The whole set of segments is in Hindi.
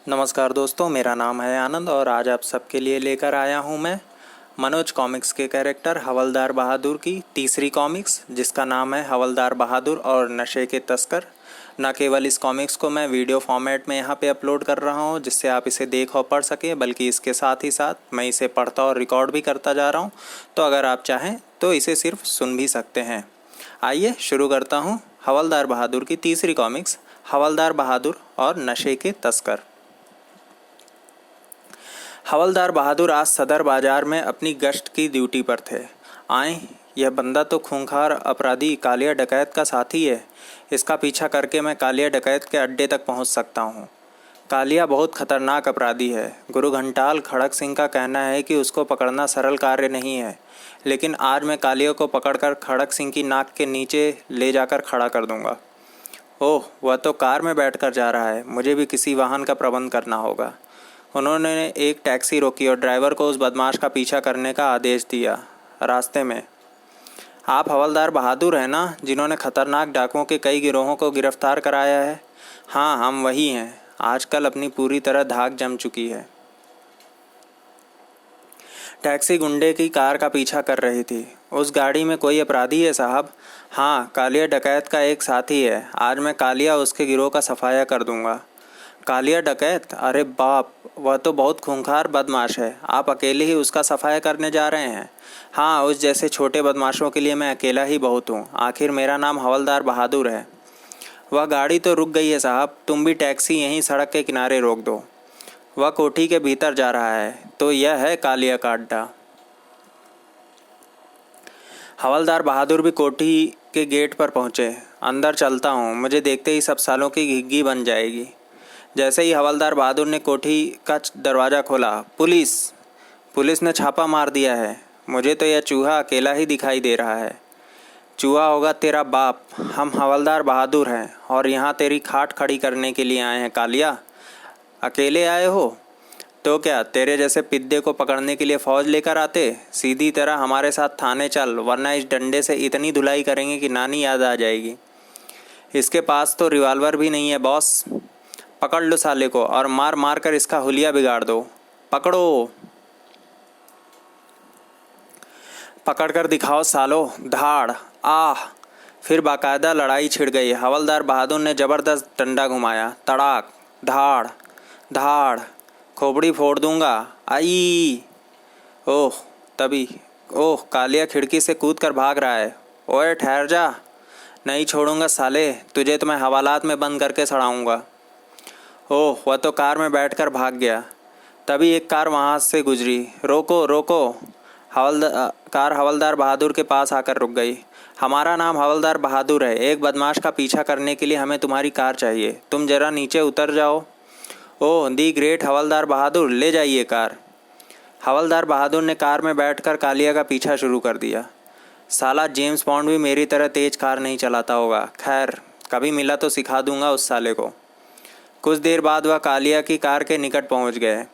नमस्कार दोस्तों, मेरा नाम है आनंद और आज आप सबके लिए लेकर आया हूं मैं मनोज कॉमिक्स के कैरेक्टर हवलदार बहादुर की तीसरी कॉमिक्स, जिसका नाम है हवलदार बहादुर और नशे के तस्कर। न केवल इस कॉमिक्स को मैं वीडियो फॉर्मेट में यहाँ पे अपलोड कर रहा हूँ जिससे आप इसे देख और पढ़ सकें, बल्कि इसके साथ ही साथ मैं इसे पढ़ता और रिकॉर्ड भी करता जा रहा हूँ। तो अगर आप चाहें तो इसे सिर्फ सुन भी सकते हैं। आइए शुरू करता हूँ हवलदार बहादुर की तीसरी कॉमिक्स, हवलदार बहादुर और नशे के तस्कर। हवलदार बहादुर आज सदर बाजार में अपनी गश्त की ड्यूटी पर थे। आए, यह बंदा तो खूंखार अपराधी कालिया डकैत का साथी है। इसका पीछा करके मैं कालिया डकैत के अड्डे तक पहुंच सकता हूं। कालिया बहुत खतरनाक अपराधी है। गुरु घंटाल खड़क सिंह का कहना है कि उसको पकड़ना सरल कार्य नहीं है, लेकिन आज मैं कालिया को पकड़कर खड़क सिंह की नाक के नीचे ले जाकर खड़ा कर दूंगा। ओह, वह तो कार में बैठकर जा रहा है। मुझे भी किसी वाहन का प्रबंध करना होगा। उन्होंने एक टैक्सी रोकी और ड्राइवर को उस बदमाश का पीछा करने का आदेश दिया। रास्ते में, आप हवलदार बहादुर हैं ना, जिन्होंने खतरनाक डाकुओं के कई गिरोहों को गिरफ्तार कराया है? हाँ, हम वही हैं। आजकल अपनी पूरी तरह धाक जम चुकी है। टैक्सी गुंडे की कार का पीछा कर रही थी। उस गाड़ी में कोई अपराधी है साहब? हाँ, कालिया डकैत का एक साथी है। आज मैं कालिया उसके गिरोह का सफाया कर दूंगा। कालिया डकैत? अरे बाप, वह तो बहुत खूंखार बदमाश है। आप अकेले ही उसका सफाया करने जा रहे हैं? हाँ, उस जैसे छोटे बदमाशों के लिए मैं अकेला ही बहुत हूँ। आखिर मेरा नाम हवलदार बहादुर है। वह गाड़ी तो रुक गई है साहब, तुम भी टैक्सी यहीं सड़क के किनारे रोक दो। वह कोठी के भीतर जा रहा है, तो यह है कालिया का अड्डा। हवलदार बहादुर भी कोठी के गेट पर पहुँचे। अंदर चलता हूँ, मुझे देखते ही सब सालों की घिग्गी बन जाएगी। जैसे ही हवलदार बहादुर ने कोठी का दरवाज़ा खोला, पुलिस ने छापा मार दिया है। मुझे तो यह चूहा अकेला ही दिखाई दे रहा है। चूहा होगा तेरा बाप। हम हवलदार बहादुर हैं और यहाँ तेरी खाट खड़ी करने के लिए आए हैं। कालिया, अकेले आए हो तो क्या तेरे जैसे पिद्दे को पकड़ने के लिए फ़ौज लेकर आते? सीधी तरह हमारे साथ थाने चल, वरना इस डंडे से इतनी धुलाई करेंगे कि नानी याद आ जाएगी। इसके पास तो रिवॉल्वर भी नहीं है बॉस। पकड़ लो साले को और मार मार कर इसका हुलिया बिगाड़ दो। पकड़ो, पकड़ कर दिखाओ सालो। धाड़, आह। फिर बाकायदा लड़ाई छिड़ गई। हवलदार बहादुर ने ज़बरदस्त डंडा घुमाया। तड़ाक, धाड़ धाड़, खोपड़ी फोड़ दूंगा। आई। ओह, तभी ओह, कालिया खिड़की से कूद कर भाग रहा है। ओए ठहर जा, नहीं छोड़ूंगा साले, तुझे तो मैं हवालात में बंद करके सड़ाऊंगा। ओह, वह तो कार में बैठकर भाग गया। तभी एक कार वहाँ से गुजरी। रोको रोको। कार हवलदार बहादुर के पास आकर रुक गई। हमारा नाम हवलदार बहादुर है। एक बदमाश का पीछा करने के लिए हमें तुम्हारी कार चाहिए। तुम जरा नीचे उतर जाओ। ओह, दी ग्रेट हवलदार बहादुर, ले जाइए कार। हवलदार बहादुर ने कार में बैठकर कालिया का पीछा शुरू कर दिया। साला जेम्स बॉन्ड भी मेरी तरह तेज कार नहीं चलाता होगा। खैर, कभी मिला तो सिखा दूंगा उस साले को। कुछ देर बाद वह कालिया की कार के निकट पहुंच गए।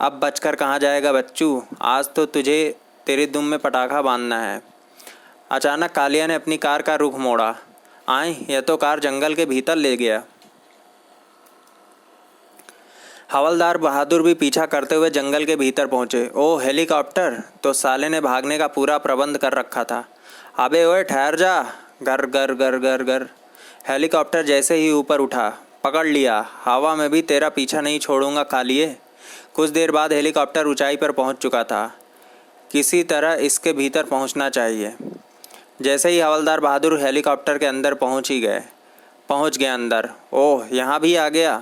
अब बचकर कहाँ जाएगा बच्चू, आज तो तुझे तेरे दुम में पटाखा बांधना है। अचानक कालिया ने अपनी कार का रुख मोड़ा। आए, यह तो कार जंगल के भीतर ले गया। हवलदार बहादुर भी पीछा करते हुए जंगल के भीतर पहुंचे। ओह, हेलीकॉप्टर! तो साले ने भागने का पूरा प्रबंध कर रखा था। अबे ओए ठहर जा। गर गर गर गर गर। हेलीकॉप्टर जैसे ही ऊपर उठा, पकड़ लिया। हवा में भी तेरा पीछा नहीं छोड़ूंगा कालिए। कुछ देर बाद हेलीकॉप्टर ऊंचाई पर पहुंच चुका था। किसी तरह इसके भीतर पहुंचना चाहिए। जैसे ही हवलदार बहादुर हेलीकॉप्टर के अंदर पहुंच गए अंदर। ओह, यहाँ भी आ गया।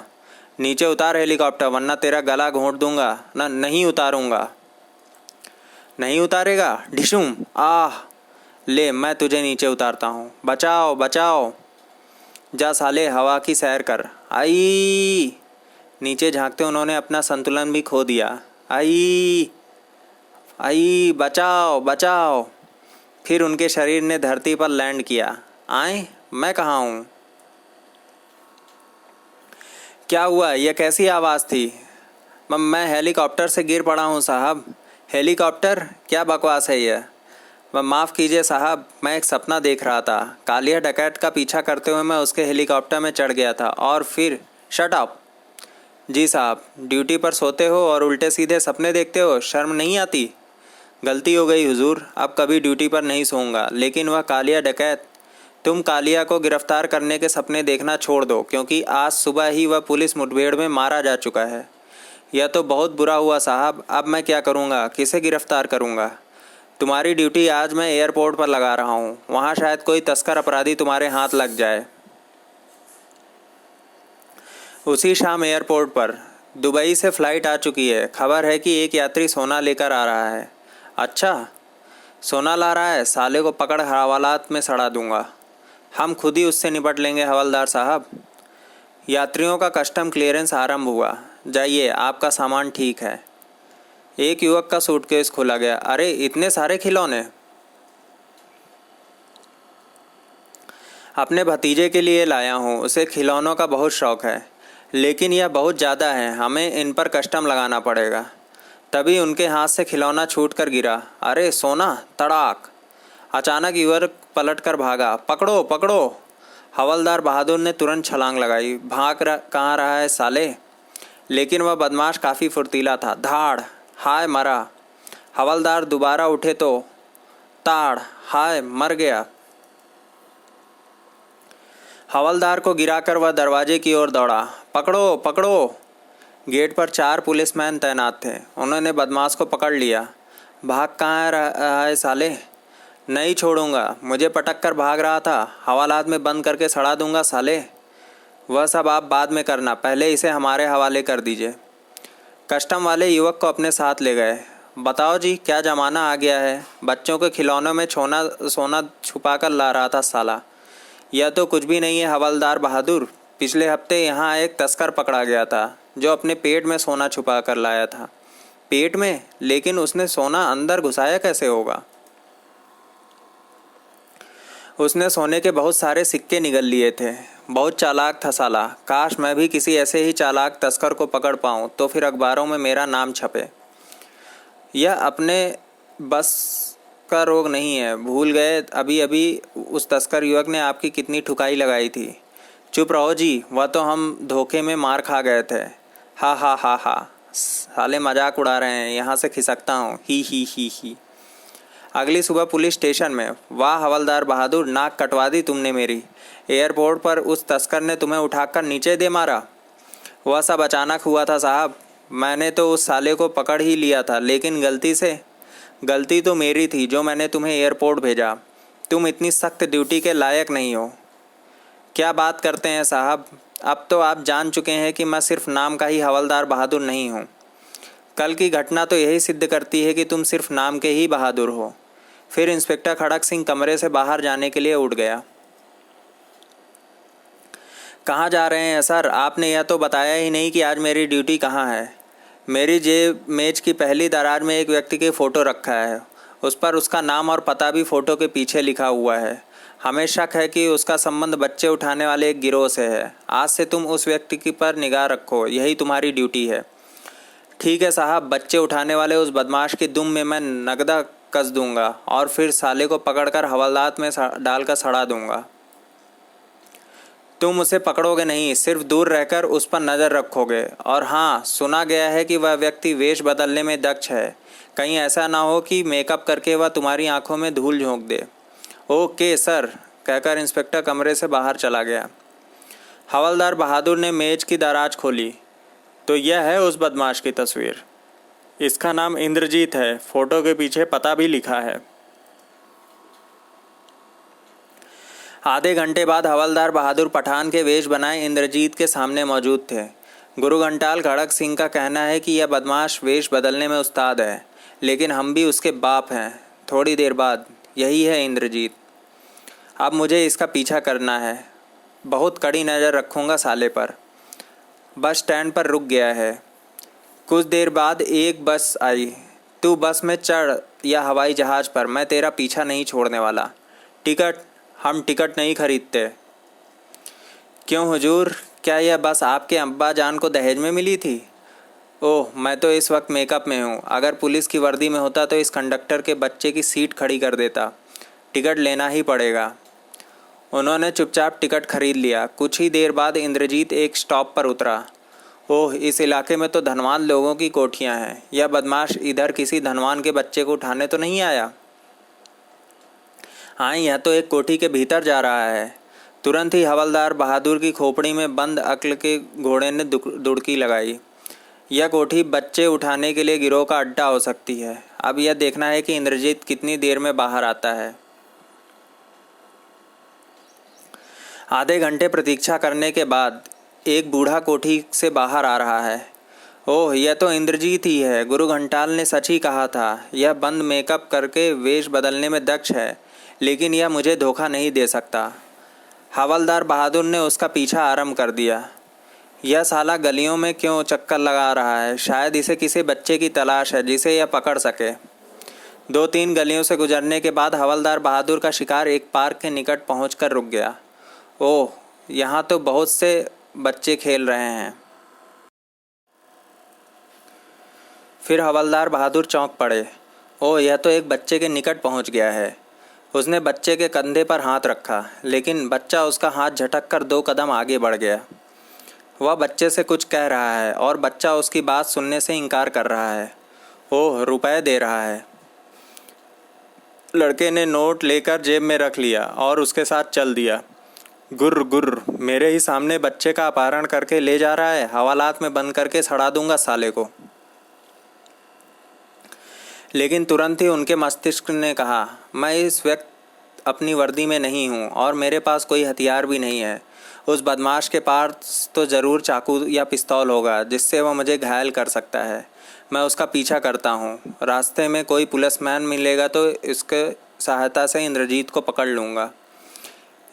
नीचे उतार हेलीकॉप्टर, वरना तेरा गला घोंट दूंगा। ना, नहीं उतारूंगा। नहीं उतारेगा? ढिशुम। आह, ले मैं तुझे नीचे उतारता हूँ। बचाओ बचाओ। जा साले, हवा की सैर कर। आई। नीचे झांकते उन्होंने अपना संतुलन भी खो दिया। आई आई, बचाओ बचाओ। फिर उनके शरीर ने धरती पर लैंड किया। आए, मैं कहाँ हूँ? क्या हुआ? यह कैसी आवाज़ थी? मैं हेलीकॉप्टर से गिर पड़ा हूँ साहब। हेलीकॉप्टर? क्या बकवास है यह? माफ़ कीजिए साहब, मैं एक सपना देख रहा था। कालिया डकैत का पीछा करते हुए मैं उसके हेलीकॉप्टर में चढ़ गया था और फिर शट अप। जी साहब, ड्यूटी पर सोते हो और उल्टे सीधे सपने देखते हो, शर्म नहीं आती? गलती हो गई हुजूर, अब कभी ड्यूटी पर नहीं सोऊंगा। लेकिन वह कालिया डकैत, तुम कालिया को गिरफ्तार करने के सपने देखना छोड़ दो, क्योंकि आज सुबह ही वह पुलिस मुठभेड़ में मारा जा चुका है। यह तो बहुत बुरा हुआ साहब, अब मैं क्या करूँगा, किसे गिरफ्तार करूँगा? तुम्हारी ड्यूटी आज मैं एयरपोर्ट पर लगा रहा हूँ, वहाँ शायद कोई तस्कर अपराधी तुम्हारे हाथ लग जाए। उसी शाम एयरपोर्ट पर दुबई से फ़्लाइट आ चुकी है। खबर है कि एक यात्री सोना लेकर आ रहा है। अच्छा, सोना ला रहा है? साले को पकड़ हवालात में सड़ा दूंगा। हम खुद ही उससे निपट लेंगे हवलदार साहब। यात्रियों का कस्टम क्लियरेंस आरंभ हुआ। जाइए, आपका सामान ठीक है। एक युवक का सूटकेस खोला गया। अरे, इतने सारे खिलौने! अपने भतीजे के लिए लाया हूँ, उसे खिलौनों का बहुत शौक़ है। लेकिन यह बहुत ज़्यादा है, हमें इन पर कस्टम लगाना पड़ेगा। तभी उनके हाथ से खिलौना छूटकर गिरा। अरे सोना! तड़ाक! अचानक युवक पलटकर भागा। पकड़ो पकड़ो! हवलदार बहादुर ने तुरंत छलांग लगाई। कहाँ रहा है साले? लेकिन वह बदमाश काफ़ी फुर्तीला था। धाड़! हाय मरा! हवलदार दोबारा उठे तो ताड़! हाय मर गया! हवलदार को गिराकर वह दरवाजे की ओर दौड़ा। पकड़ो पकड़ो! गेट पर 4 पुलिसमैन तैनात थे। उन्होंने बदमाश को पकड़ लिया। भाग कहाँ रहा है साले? नहीं छोड़ूंगा, मुझे पटक कर भाग रहा था। हवालात में बंद करके सड़ा दूंगा साले। वह सब आप बाद में करना, पहले इसे हमारे हवाले कर दीजिए। कस्टम वाले युवक को अपने साथ ले गए। बताओ जी, क्या ज़माना आ गया है? बच्चों के खिलौनों में सोना छुपा कर ला रहा था साला। यह तो कुछ भी नहीं है हवलदार बहादुर। पिछले हफ्ते यहाँ एक तस्कर पकड़ा गया था जो अपने पेट में सोना छुपा कर लाया था। पेट में? लेकिन उसने सोना अंदर घुसाया कैसे होगा? उसने सोने के बहुत सारे सिक्के निगल लिए थे। बहुत चालाक था साला। काश मैं भी किसी ऐसे ही चालाक तस्कर को पकड़ पाऊँ, तो फिर अखबारों में मेरा नाम छपे। यह अपने बस का रोग नहीं है, भूल गए अभी अभी उस तस्कर युवक ने आपकी कितनी ठुकाई लगाई थी। चुप रहो जी, वह तो हम धोखे में मार खा गए थे। हा हा हा हा! साले मजाक उड़ा रहे हैं, यहाँ से खिसकता हूँ। ही। अगली सुबह पुलिस स्टेशन में। वाह हवलदार बहादुर, नाक कटवा दी तुमने मेरी। एयरपोर्ट पर उस तस्कर ने तुम्हें उठाकर नीचे दे मारा। वह सब अचानक हुआ था साहब। मैंने तो उस साले को पकड़ ही लिया था, लेकिन गलती तो मेरी थी जो मैंने तुम्हें एयरपोर्ट भेजा। तुम इतनी सख्त ड्यूटी के लायक नहीं हो। क्या बात करते हैं साहब, अब तो आप जान चुके हैं कि मैं सिर्फ नाम का ही हवलदार बहादुर नहीं हूँ। कल की घटना तो यही सिद्ध करती है कि तुम सिर्फ नाम के ही बहादुर हो। फिर इंस्पेक्टर खड़क सिंह कमरे से बाहर जाने के लिए उठ गया। कहाँ जा रहे हैं सर? आपने यह तो बताया ही नहीं कि आज मेरी ड्यूटी कहाँ है। मेरी जेब मेज की पहली दराज में एक व्यक्ति की फ़ोटो रखा है। उस पर उसका नाम और पता भी फ़ोटो के पीछे लिखा हुआ है। हमें शक है कि उसका संबंध बच्चे उठाने वाले एक गिरोह से है। आज से तुम उस व्यक्ति की पर निगाह रखो, यही तुम्हारी ड्यूटी है। ठीक है साहब, बच्चे उठाने वाले उस बदमाश की दुम में मैं नगदा कस दूंगा और फिर साले को पकड़कर हवालात में डालकर सड़ा दूंगा। तुम उसे पकड़ोगे नहीं, सिर्फ दूर रहकर उस पर नज़र रखोगे। और हाँ, सुना गया है कि वह व्यक्ति वेश बदलने में दक्ष है। कहीं ऐसा ना हो कि मेकअप करके वह तुम्हारी आंखों में धूल झोंक दे। ओके सर, कहकर इंस्पेक्टर कमरे से बाहर चला गया। हवलदार बहादुर ने मेज की दराज खोली तो यह है उस बदमाश की तस्वीर। इसका नाम इंद्रजीत है। फ़ोटो के पीछे पता भी लिखा है। आधे घंटे बाद हवलदार बहादुर पठान के वेश बनाए इंद्रजीत के सामने मौजूद थे। गुरु घंटाल खड़क सिंह का कहना है कि यह बदमाश वेश बदलने में उस्ताद है, लेकिन हम भी उसके बाप हैं। थोड़ी देर बाद यही है इंद्रजीत। अब मुझे इसका पीछा करना है। बहुत कड़ी नज़र रखूँगा साले पर। बस स्टैंड पर रुक गया है। कुछ देर बाद एक बस आई। तू बस में चढ़ या हवाई जहाज़ पर, मैं तेरा पीछा नहीं छोड़ने वाला। टिकट? हम टिकट नहीं खरीदते। क्यों हुजूर, क्या यह बस आपके अब्बा जान को दहेज में मिली थी? ओह, मैं तो इस वक्त मेकअप में हूँ। अगर पुलिस की वर्दी में होता तो इस कंडक्टर के बच्चे की सीट खड़ी कर देता। टिकट लेना ही पड़ेगा। उन्होंने चुपचाप टिकट खरीद लिया। कुछ ही देर बाद इंद्रजीत एक स्टॉप पर उतरा। ओह, इस इलाके में तो धनवान लोगों की कोठियां हैं। यह बदमाश इधर किसी धनवान के बच्चे को उठाने तो नहीं आया? हाँ, यह तो एक कोठी के भीतर जा रहा है। तुरंत ही हवलदार बहादुर की खोपड़ी में बंद अक्ल के घोड़े ने दुड़की लगाई। यह कोठी बच्चे उठाने के लिए गिरोह का अड्डा हो सकती है। अब यह देखना है कि इंद्रजीत कितनी देर में बाहर आता है। आधे घंटे प्रतीक्षा करने के बाद एक बूढ़ा कोठी से बाहर आ रहा है। ओह, यह तो इंद्रजीत ही है। गुरु घंटाल ने सच ही कहा था। यह बंद मेकअप करके वेश बदलने में दक्ष है, लेकिन यह मुझे धोखा नहीं दे सकता। हवलदार बहादुर ने उसका पीछा आरंभ कर दिया। यह साला गलियों में क्यों चक्कर लगा रहा है? शायद इसे किसी बच्चे की तलाश है जिसे यह पकड़ सके। 2-3 गलियों से गुजरने के बाद हवलदार बहादुर का शिकार एक पार्क के निकट पहुंचकर रुक गया। ओह, यहाँ तो बहुत से बच्चे खेल रहे हैं। फिर हवलदार बहादुर चौंक पड़े। ओह, यह तो एक बच्चे के निकट पहुंच गया है। उसने बच्चे के कंधे पर हाथ रखा, लेकिन बच्चा उसका हाथ झटक कर 2 कदम आगे बढ़ गया। वह बच्चे से कुछ कह रहा है और बच्चा उसकी बात सुनने से इनकार कर रहा है। ओह, रुपए दे रहा है। लड़के ने नोट लेकर जेब में रख लिया और उसके साथ चल दिया। गुर्र गुर्र, मेरे ही सामने बच्चे का अपहरण करके ले जा रहा है। हवालात में बंद करके सड़ा दूंगा साले को। लेकिन तुरंत ही उनके मस्तिष्क ने कहा, मैं इस वक्त अपनी वर्दी में नहीं हूँ और मेरे पास कोई हथियार भी नहीं है। उस बदमाश के पास तो ज़रूर चाकू या पिस्तौल होगा जिससे वह मुझे घायल कर सकता है। मैं उसका पीछा करता हूँ। रास्ते में कोई पुलिसमैन मिलेगा तो इसके सहायता से इंद्रजीत को पकड़ लूँगा।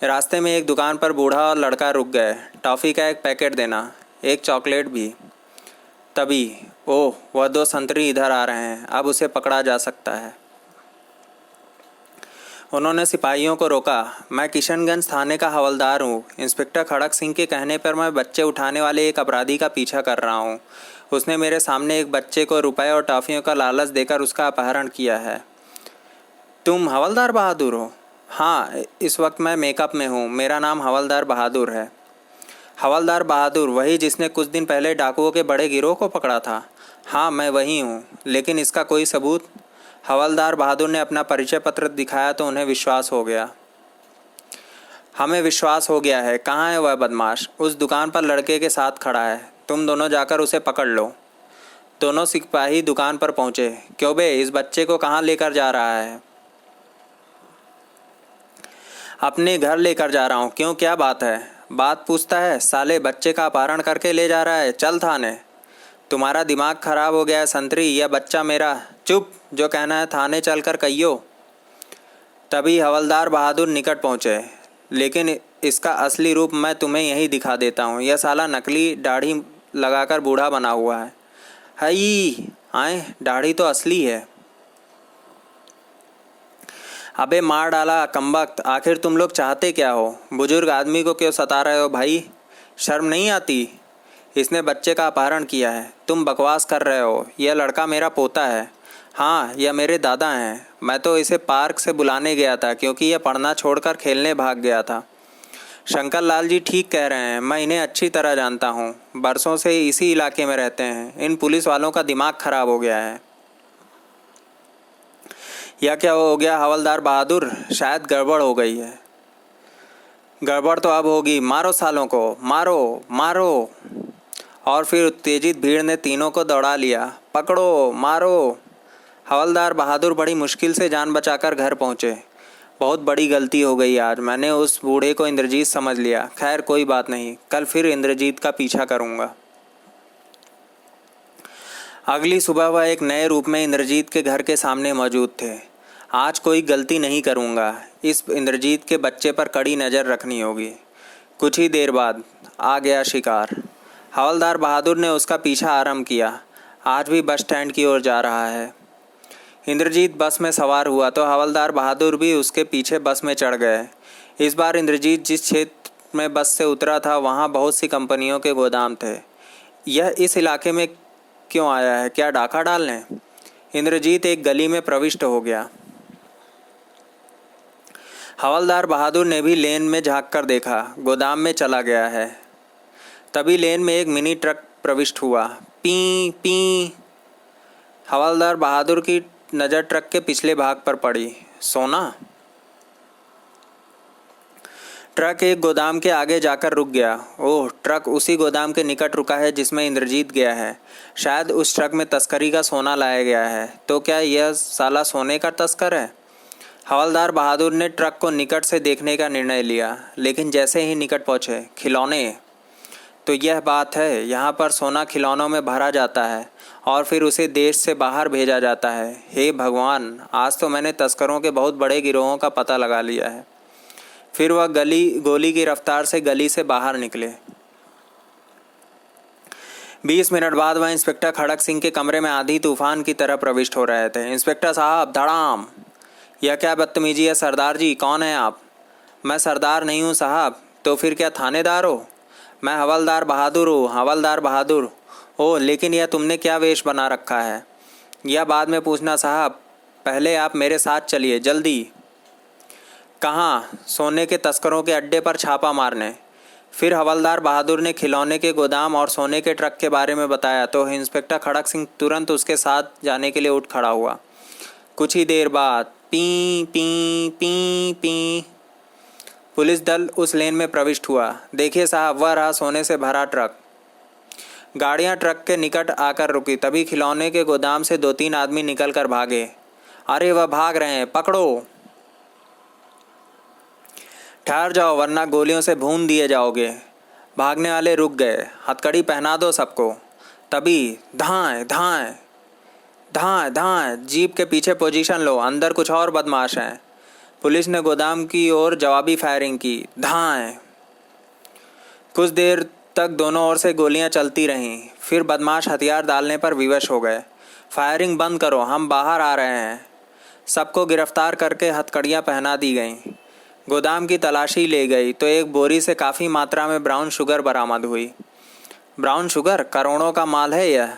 रास्ते में एक दुकान पर बूढ़ा और लड़का रुक गए। टॉफ़ी का एक पैकेट देना, एक चॉकलेट भी। तभी ओह, वह 2 संतरी इधर आ रहे हैं। अब उसे पकड़ा जा सकता है। उन्होंने सिपाहियों को रोका। मैं किशनगंज थाने का हवलदार हूँ। इंस्पेक्टर खड़क सिंह के कहने पर मैं बच्चे उठाने वाले एक अपराधी का पीछा कर रहा हूँ। उसने मेरे सामने एक बच्चे को रुपए और टॉफ़ियों का लालच देकर उसका अपहरण किया है। तुम हवलदार बहादुर हो? हाँ, इस वक्त मैं मेकअप में हूँ। मेरा नाम हवलदार बहादुर है। हवलदार बहादुर, वही जिसने कुछ दिन पहले डाकुओं के बड़े गिरोह को पकड़ा था? हाँ, मैं वही हूँ। लेकिन इसका कोई सबूत? हवलदार बहादुर ने अपना परिचय पत्र दिखाया तो उन्हें विश्वास हो गया। हमें विश्वास हो गया है। कहाँ है वह बदमाश? उस दुकान पर लड़के के साथ खड़ा है। तुम दोनों जाकर उसे पकड़ लो। दोनों सिपाही दुकान पर पहुँचे। क्यों बे, इस बच्चे को कहाँ लेकर जा रहा है? अपने घर लेकर जा रहा हूँ। क्यों, क्या बात है? बात पूछता है। साले, बच्चे का अपहरण करके ले जा रहा है। चल थाने। तुम्हारा दिमाग खराब हो गया है संतरी, यह बच्चा मेरा। चुप, जो कहना है थाने चलकर कहियो। तभी हवलदार बहादुर निकट पहुँचे। लेकिन इसका असली रूप मैं तुम्हें यहीं दिखा देता हूँ। यह साला नकली दाढ़ी लगाकर बूढ़ा बना हुआ है। हई आए, दाढ़ी तो असली है। अबे मार डाला कमबख्त, आखिर तुम लोग चाहते क्या हो? बुजुर्ग आदमी को क्यों सता रहे हो भाई? शर्म नहीं आती? इसने बच्चे का अपहरण किया है। तुम बकवास कर रहे हो। यह लड़का मेरा पोता है। हाँ, यह मेरे दादा हैं। मैं तो इसे पार्क से बुलाने गया था क्योंकि यह पढ़ना छोड़कर खेलने भाग गया था। शंकर लाल जी ठीक कह रहे हैं। मैं इन्हें अच्छी तरह जानता हूँ। बरसों से इसी इलाके में रहते हैं। इन पुलिस वालों का दिमाग खराब हो गया है। यह क्या हो गया हवलदार बहादुर? शायद गड़बड़ हो गई है। गड़बड़ तो अब होगी। मारो सालों को, मारो मारो। और फिर उत्तेजित भीड़ ने तीनों को दौड़ा लिया। पकड़ो, मारो। हवलदार बहादुर बड़ी मुश्किल से जान बचाकर घर पहुँचे। बहुत बड़ी गलती हो गई आज। मैंने उस बूढ़े को इंद्रजीत समझ लिया। खैर कोई बात नहीं, कल फिर इंद्रजीत का पीछा करूँगा। अगली सुबह वह एक नए रूप में इंद्रजीत के घर के सामने मौजूद थे। आज कोई गलती नहीं करूँगा। इस इंद्रजीत के बच्चे पर कड़ी नज़र रखनी होगी। कुछ ही देर बाद आ गया शिकार। हवलदार बहादुर ने उसका पीछा आरंभ किया। आज भी बस स्टैंड की ओर जा रहा है। इंद्रजीत बस में सवार हुआ तो हवलदार बहादुर भी उसके पीछे बस में चढ़ गए। इस बार इंद्रजीत जिस क्षेत्र में बस से उतरा था वहाँ बहुत सी कंपनियों के गोदाम थे। यह इस इलाके में क्यों आया है? क्या डाका डालने? इंद्रजीत एक गली में प्रविष्ट हो गया। हवलदार बहादुर ने भी लेन में झांक कर देखा। गोदाम में चला गया है। तभी लेन में एक मिनी ट्रक प्रविष्ट हुआ। P P. हवलदार बहादुर की नज़र ट्रक के पिछले भाग पर पड़ी। सोना? ट्रक एक गोदाम के आगे जाकर रुक गया। ओह, ट्रक उसी गोदाम के निकट रुका है जिसमें इंद्रजीत गया है। शायद उस ट्रक में तस्करी का सोना लाया गया है। तो क्या यह साला सोने का तस्कर है? हवलदार बहादुर ने ट्रक को निकट से देखने का निर्णय लिया, लेकिन जैसे ही निकट पहुंचे, खिलौने? तो यह बात है, यहाँ पर सोना खिलौनों में भरा जाता है और फिर उसे देश से बाहर भेजा जाता है। हे भगवान, आज तो मैंने तस्करों के बहुत बड़े गिरोहों का पता लगा लिया है। फिर वह गोली की रफ्तार से गली से बाहर निकले। 20 मिनट बाद वह इंस्पेक्टर खड़क सिंह के कमरे में आंधी तूफान की तरह प्रविष्ट हो रहे थे। इंस्पेक्टर साहब, धड़ाम! यह क्या बदतमीजी है सरदार जी? कौन है आप? मैं सरदार नहीं हूँ साहब। तो फिर क्या थानेदार हो? मैं हवलदार बहादुर हूँ, हवलदार बहादुर। ओह, लेकिन यह तुमने क्या वेश बना रखा है? यह बाद में पूछना साहब, पहले आप मेरे साथ चलिए, जल्दी। कहाँ? सोने के तस्करों के अड्डे पर छापा मारने। फिर हवलदार बहादुर ने खिलौने के गोदाम और सोने के ट्रक के बारे में बताया तो इंस्पेक्टर खड़क सिंह तुरंत उसके साथ जाने के लिए उठ खड़ा हुआ। कुछ ही देर बाद P P P P police दल उस लेन में प्रविष्ट हुआ। देखिए साहब, वह रहा सोने से भरा ट्रक। गाड़ियां ट्रक के निकट आकर रुकी। तभी खिलौने के गोदाम से 2-3 आदमी निकल कर भागे। अरे, वह भाग रहे हैं, पकड़ो! ठहर जाओ वरना गोलियों से भून दिए जाओगे। भागने वाले रुक गए। हथकड़ी पहना दो सबको। तभी धाएं धाएं धाएं धाएं, जीप के पीछे पोजीशन लो, अंदर कुछ और बदमाश हैं। पुलिस ने गोदाम की ओर जवाबी फायरिंग की। धाएं। कुछ देर तक दोनों ओर से गोलियां चलती रहीं। फिर बदमाश हथियार डालने पर विवश हो गए। फायरिंग बंद करो, हम बाहर आ रहे हैं। सबको गिरफ्तार करके हथकड़ियाँ पहना दी गईं। गोदाम की तलाशी ले गई तो एक बोरी से काफ़ी मात्रा में ब्राउन शुगर बरामद हुई। Brown sugar? करोड़ों का माल है यह।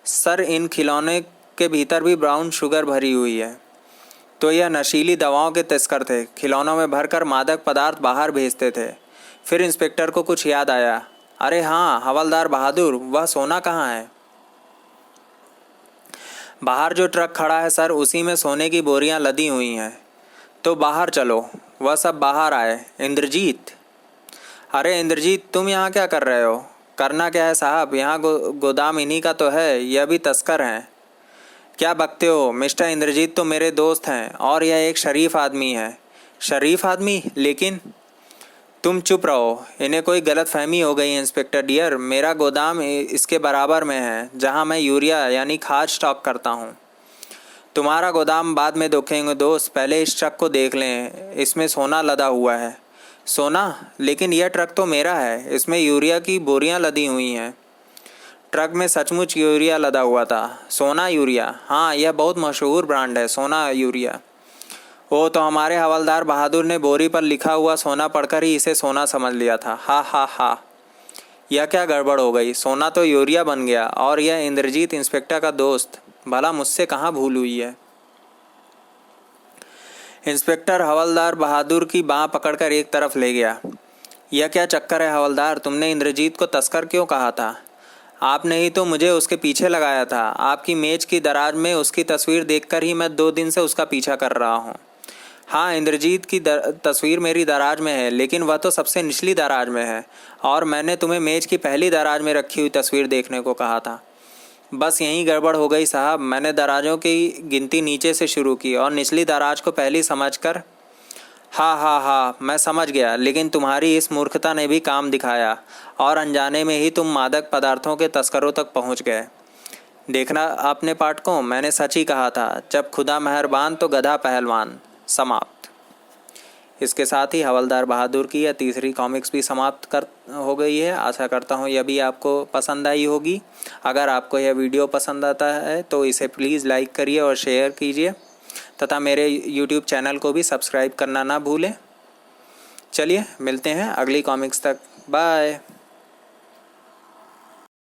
सर, इन खिलौने के भीतर भी ब्राउन शुगर भरी हुई है। तो यह नशीली दवाओं के तस्कर थे। खिलौनों में भरकर मादक पदार्थ बाहर भेजते थे। फिर इंस्पेक्टर को कुछ याद आया। अरे हाँ, हवलदार बहादुर, वह सोना कहाँ है? बाहर जो ट्रक खड़ा है सर, उसी में सोने की बोरियां लदी हुई हैं। तो बाहर चलो। वह सब बाहर आए। इंद्रजीत! अरे इंद्रजीत, तुम यहाँ क्या कर रहे हो? करना क्या है साहब, यहाँ गोदाम इन्हीं का तो है, यह भी तस्कर हैं। क्या बकते हो? मिस्टर इंद्रजीत तो मेरे दोस्त हैं और यह एक शरीफ आदमी है। शरीफ आदमी? लेकिन तुम चुप रहो, इन्हें कोई गलतफहमी हो गई इंस्पेक्टर डियर। मेरा गोदाम इसके बराबर में है जहाँ मैं यूरिया यानी खाद स्टॉक करता हूँ। तुम्हारा गोदाम बाद में देखेंगे दोस्त, पहले इस ट्रक को देख लें, इसमें सोना लदा हुआ है। सोना? लेकिन यह ट्रक तो मेरा है, इसमें यूरिया की बोरियां लदी हुई हैं। ट्रक में सचमुच यूरिया लदा हुआ था। सोना यूरिया? हाँ, यह बहुत मशहूर ब्रांड है, सोना यूरिया। वो तो हमारे हवलदार बहादुर ने बोरी पर लिखा हुआ सोना पढ़कर ही इसे सोना समझ लिया था। हा हा हा। यह क्या गड़बड़ हो गई? सोना तो यूरिया बन गया। और यह इंद्रजीत इंस्पेक्टर का दोस्त, भला मुझसे कहाँ भूल हुई है? इंस्पेक्टर हवलदार बहादुर की बाँह पकड़कर एक तरफ ले गया। यह क्या चक्कर है हवलदार? तुमने इंद्रजीत को तस्कर क्यों कहा था? आपने ही तो मुझे उसके पीछे लगाया था। आपकी मेज की दराज में उसकी तस्वीर देखकर ही मैं 2 दिन से उसका पीछा कर रहा हूँ। हाँ, इंद्रजीत की तस्वीर मेरी दराज में है, लेकिन वह तो सबसे निचली दराज में है और मैंने तुम्हें मेज की पहली दराज में रखी हुई तस्वीर देखने को कहा था। बस यहीं गड़बड़ हो गई साहब। मैंने दराजों की गिनती नीचे से शुरू की और निचली दराज को पहली समझकर। हाँ हाँ हाँ, मैं समझ गया, लेकिन तुम्हारी इस मूर्खता ने भी काम दिखाया और अनजाने में ही तुम मादक पदार्थों के तस्करों तक पहुंच गए। देखना आपने पाठकों, मैंने सच ही कहा था, जब खुदा मेहरबान तो गधा पहलवान। समाप्त। इसके साथ ही हवलदार बहादुर की यह तीसरी कॉमिक्स भी समाप्त हो गई है। आशा करता हूँ यह भी आपको पसंद आई होगी। अगर आपको यह वीडियो पसंद आता है तो इसे प्लीज़ लाइक करिए और शेयर कीजिए तथा मेरे यूट्यूब चैनल को भी सब्सक्राइब करना ना भूलें। चलिए मिलते हैं अगली कॉमिक्स तक। बाय।